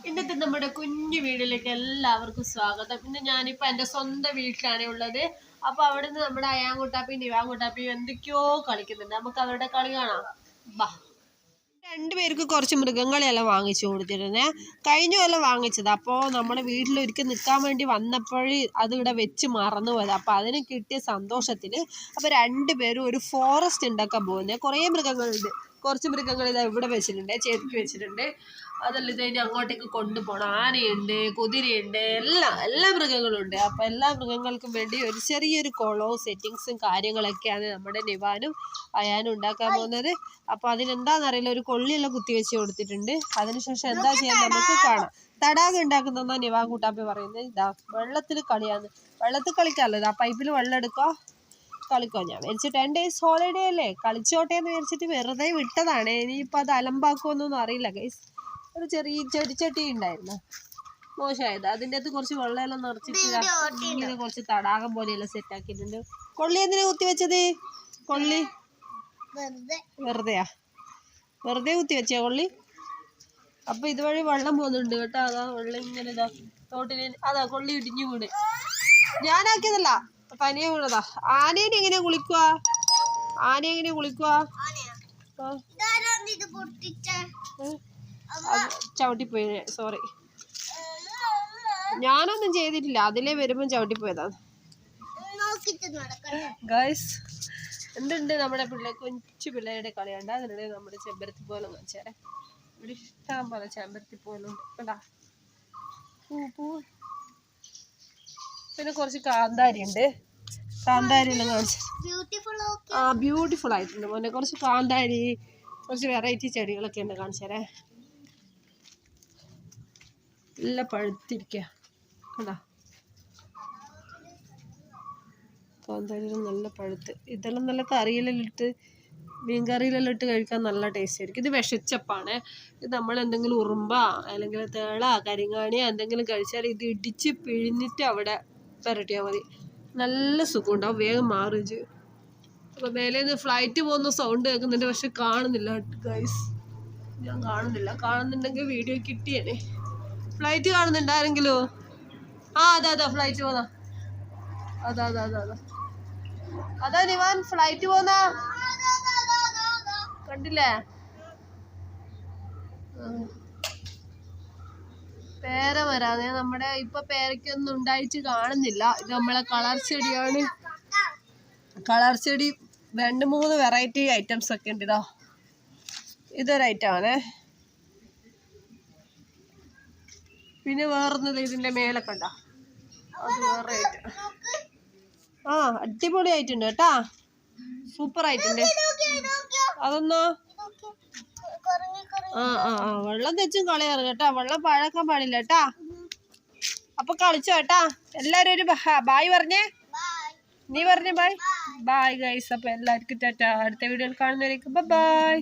ഇന്നത്തെ നമ്മുടെ കുഞ്ഞു വീട്ടിലേക്ക് എല്ലാവർക്കും സ്വാഗതം. ഇന്ന് ഞാനിപ്പോൾ എൻ്റെ സ്വന്തം വീട്ടിലാണ് ഉള്ളത്. അപ്പോൾ അവിടെ നിന്ന് നമ്മുടെ അയാൻകുട്ടാപ്പിയും നിവാൻകുട്ടാപ്പിയും എന്തൊക്കെയോ കളിക്കുന്നുണ്ട്. നമുക്ക് അവരുടെ കളി കാണാം. ബാ. രണ്ടുപേർക്ക് കുറച്ച് മൃഗങ്ങളെല്ലാം വാങ്ങിച്ചു കൊടുത്തിരുന്നേ. കഴിഞ്ഞ കൊല്ലം വാങ്ങിച്ചത്. അപ്പോൾ നമ്മുടെ വീട്ടിലൊരിക്കൽ നിൽക്കാൻ വേണ്ടി വന്നപ്പോൾ അതിവിടെ വെച്ച് മറന്നു പോയത്. അപ്പോൾ അതിന് കിട്ടിയ സന്തോഷത്തിൽ അപ്പോൾ രണ്ടുപേരും ഒരു ഫോറസ്റ്റ് ഉണ്ടാക്കാൻ പോകുന്നത്. കുറേ മൃഗങ്ങളുണ്ട്. കുറച്ച് മൃഗങ്ങൾ ഇതാ ഇവിടെ വെച്ചിട്ടുണ്ട്, ചെരുക്കി വെച്ചിട്ടുണ്ട്. അതല്ല ഇത് കഴിഞ്ഞ് അങ്ങോട്ടേക്ക് കൊണ്ടുപോകണം. ആനയുണ്ട്, കുതിരയുണ്ട്, എല്ലാ മൃഗങ്ങളുണ്ട്. അപ്പോൾ എല്ലാ മൃഗങ്ങൾക്കും വേണ്ടി ഒരു ചെറിയൊരു കുളവും സെറ്റിങ്സും കാര്യങ്ങളൊക്കെയാണ് നമ്മുടെ നിവാനും അയാനും ഉണ്ടാക്കാൻ പോകുന്നത്. അപ്പോൾ അതിനെന്താണെന്നറിയില്ല, ഒരു കൊള്ളിയെല്ലാം കുത്തി വെച്ച് കൊടുത്തിട്ടുണ്ട്. അതിനുശേഷം എന്താ ചെയ്യാൻ നമുക്ക് കാണാം. തടാകം ഉണ്ടാക്കുന്ന നിവാൻ കൂട്ടാപ്പി പറയുന്നത് ഇതാ വെള്ളത്തിൽ കളിയാണ്. വെള്ളത്തിൽ കളിക്കാമല്ലോ, ഇതാ പൈപ്പിൽ വെള്ളം എടുക്കുക, കളിക്കോ. ഞാൻ വിചാരിച്ചു 10 days ഹോളിഡേ അല്ലേ, കളിച്ചോട്ടെ എന്ന് വിചാരിച്ചിട്ട് വെറുതെ വിട്ടതാണ്. ഇനിയിപ്പോൾ അത് അലമ്പാക്കുമെന്നൊന്നും അറിയില്ല ഗൈസ്. ഒരു ചെറിയ ചെടിച്ചട്ടി ഉണ്ടായിരുന്നു, മോശമായത്. അതിൻ്റെ അകത്ത് കുറച്ച് വെള്ളമെല്ലാം നിറച്ചിട്ട് ഇങ്ങനെ കുറച്ച് തടാകം പോലെയെല്ലാം സെറ്റ് ആക്കിയിട്ടുണ്ട്. കൊള്ളി എന്തിനാ കുത്തി വെച്ചത്? കൊള്ളി വെറുതെ കുത്തി വെച്ചേ കൊള്ളി. അപ്പോൾ ഇതുവഴി വെള്ളം പോകുന്നുണ്ട് കേട്ടോ. അതാ വെള്ളം ഇങ്ങനെ ഇതാ തോട്ടിന്, അതാ കൊള്ളി ഇടിഞ്ഞു വീട്. ഞാനാക്കിയതല്ല, തനിയെ വീണതാ. ആനേനെ എങ്ങനെയാ കുളിക്കുക? ചവിട്ടിപ്പോയി, സോറി. ഞാനൊന്നും ചെയ്തിട്ടില്ല, അതിലേ വരുമ്പം ചവിട്ടിപ്പോയതാണ് ഗൈസ്. എന്തുണ്ട് നമ്മുടെ കൊച്ചു പിള്ളേരുടെ കളിയുണ്ട്. അതിനിടെ നമ്മുടെ ചെമ്പരത്തി പോലും കാണിച്ചേരെ. ഇവിടെ ഇഷ്ടം പോലെ ചെമ്പരത്തി പോലുണ്ട് കണ്ടാ. പിന്നെ കുറച്ച് കാന്താരി ഉണ്ട്. കാന്താരിയെല്ലാം കാണിച്ചു. ബ്യൂട്ടിഫുൾ ആയിട്ടുണ്ട് മോനെ. കുറച്ച് കാന്താരി, കുറച്ച് വെറൈറ്റി ചെടികളൊക്കെ ഉണ്ട്, കാണിച്ചേരെ. നല്ല പഴുത്തിരിക്കുക കണ്ടാ. കാന്താരിയെല്ലാം നല്ല പഴുത്ത്. ഇതെല്ലാം നല്ല കറിയിലെല്ലാം ഇട്ട്, മീൻ കറിയിലെല്ലാം ഇട്ട് കഴിക്കാൻ നല്ല ടേസ്റ്റ് ആയിരിക്കും. ഇത് വിഷച്ചപ്പാണ്. ഇത് നമ്മൾ എന്തെങ്കിലും ഉറുമ്പ അല്ലെങ്കിൽ തേള കരിങ്ങാണിയോ എന്തെങ്കിലും കഴിച്ചാൽ ഇത് ഇടിച്ച് പിഴിഞ്ഞിട്ട് അവിടെ പുരട്ടിയാൽ മതി. നല്ല സുഖം ഉണ്ടാവും, വേഗം മാറും ചെയ്യും. അപ്പോൾ മേലെ നിന്ന് ഫ്ലൈറ്റ് പോകുന്ന സൗണ്ട് കേൾക്കുന്നുണ്ട്, പക്ഷെ കാണുന്നില്ല ഗൈസ്. ഞാൻ കാണുന്നുണ്ടെങ്കിൽ വീഡിയോ കിട്ടിയേനെ. ഫ്ലൈറ്റ് കാണുന്നുണ്ട് ആരെങ്കിലും? അതാ ഫ്ലൈറ്റ് പോന്നാ. അതാ നിവാൻ ഫ്ലൈറ്റ് പോന്നാ, കണ്ടില്ലേ? പേര വരാതെ നമ്മുടെ ഇപ്പൊ പേരയ്ക്കൊന്നും ഉണ്ടായിട്ട് കാണുന്നില്ല. ഇത് നമ്മളെ കളർ ചെടിയാണ്. കളർ ചെടി 2-3 വെറൈറ്റി ഐറ്റംസ് ഒക്കെ ഉണ്ട്. ഇതാ ഇതൊരു ഐറ്റമാണേ. പിന്നെ വേറൊന്നത് ഇതിന്റെ മേലെ കണ്ട, അത് വേറെ ഐറ്റം. അടിപൊളി ആയിട്ടുണ്ട് കേട്ടാ, സൂപ്പർ ആയിട്ടുണ്ട്. അതൊന്നോ വെള്ളം തെച്ചും കളയാറ് കേട്ടാ. വെള്ളം പാഴാക്കാൻ പാടില്ല കേട്ടാ. അപ്പൊ കളിച്ചോ കേട്ടാ. എല്ലാരും ഒരു ബായ് പറഞ്ഞേ. നീ പറഞ്ഞേ ബായ്. Bye guys. അപ്പൊ എല്ലാവർക്കും ടാറ്റാ. അടുത്ത വീഡിയോയിൽ കാണുന്നവരേക്കും ബൈ.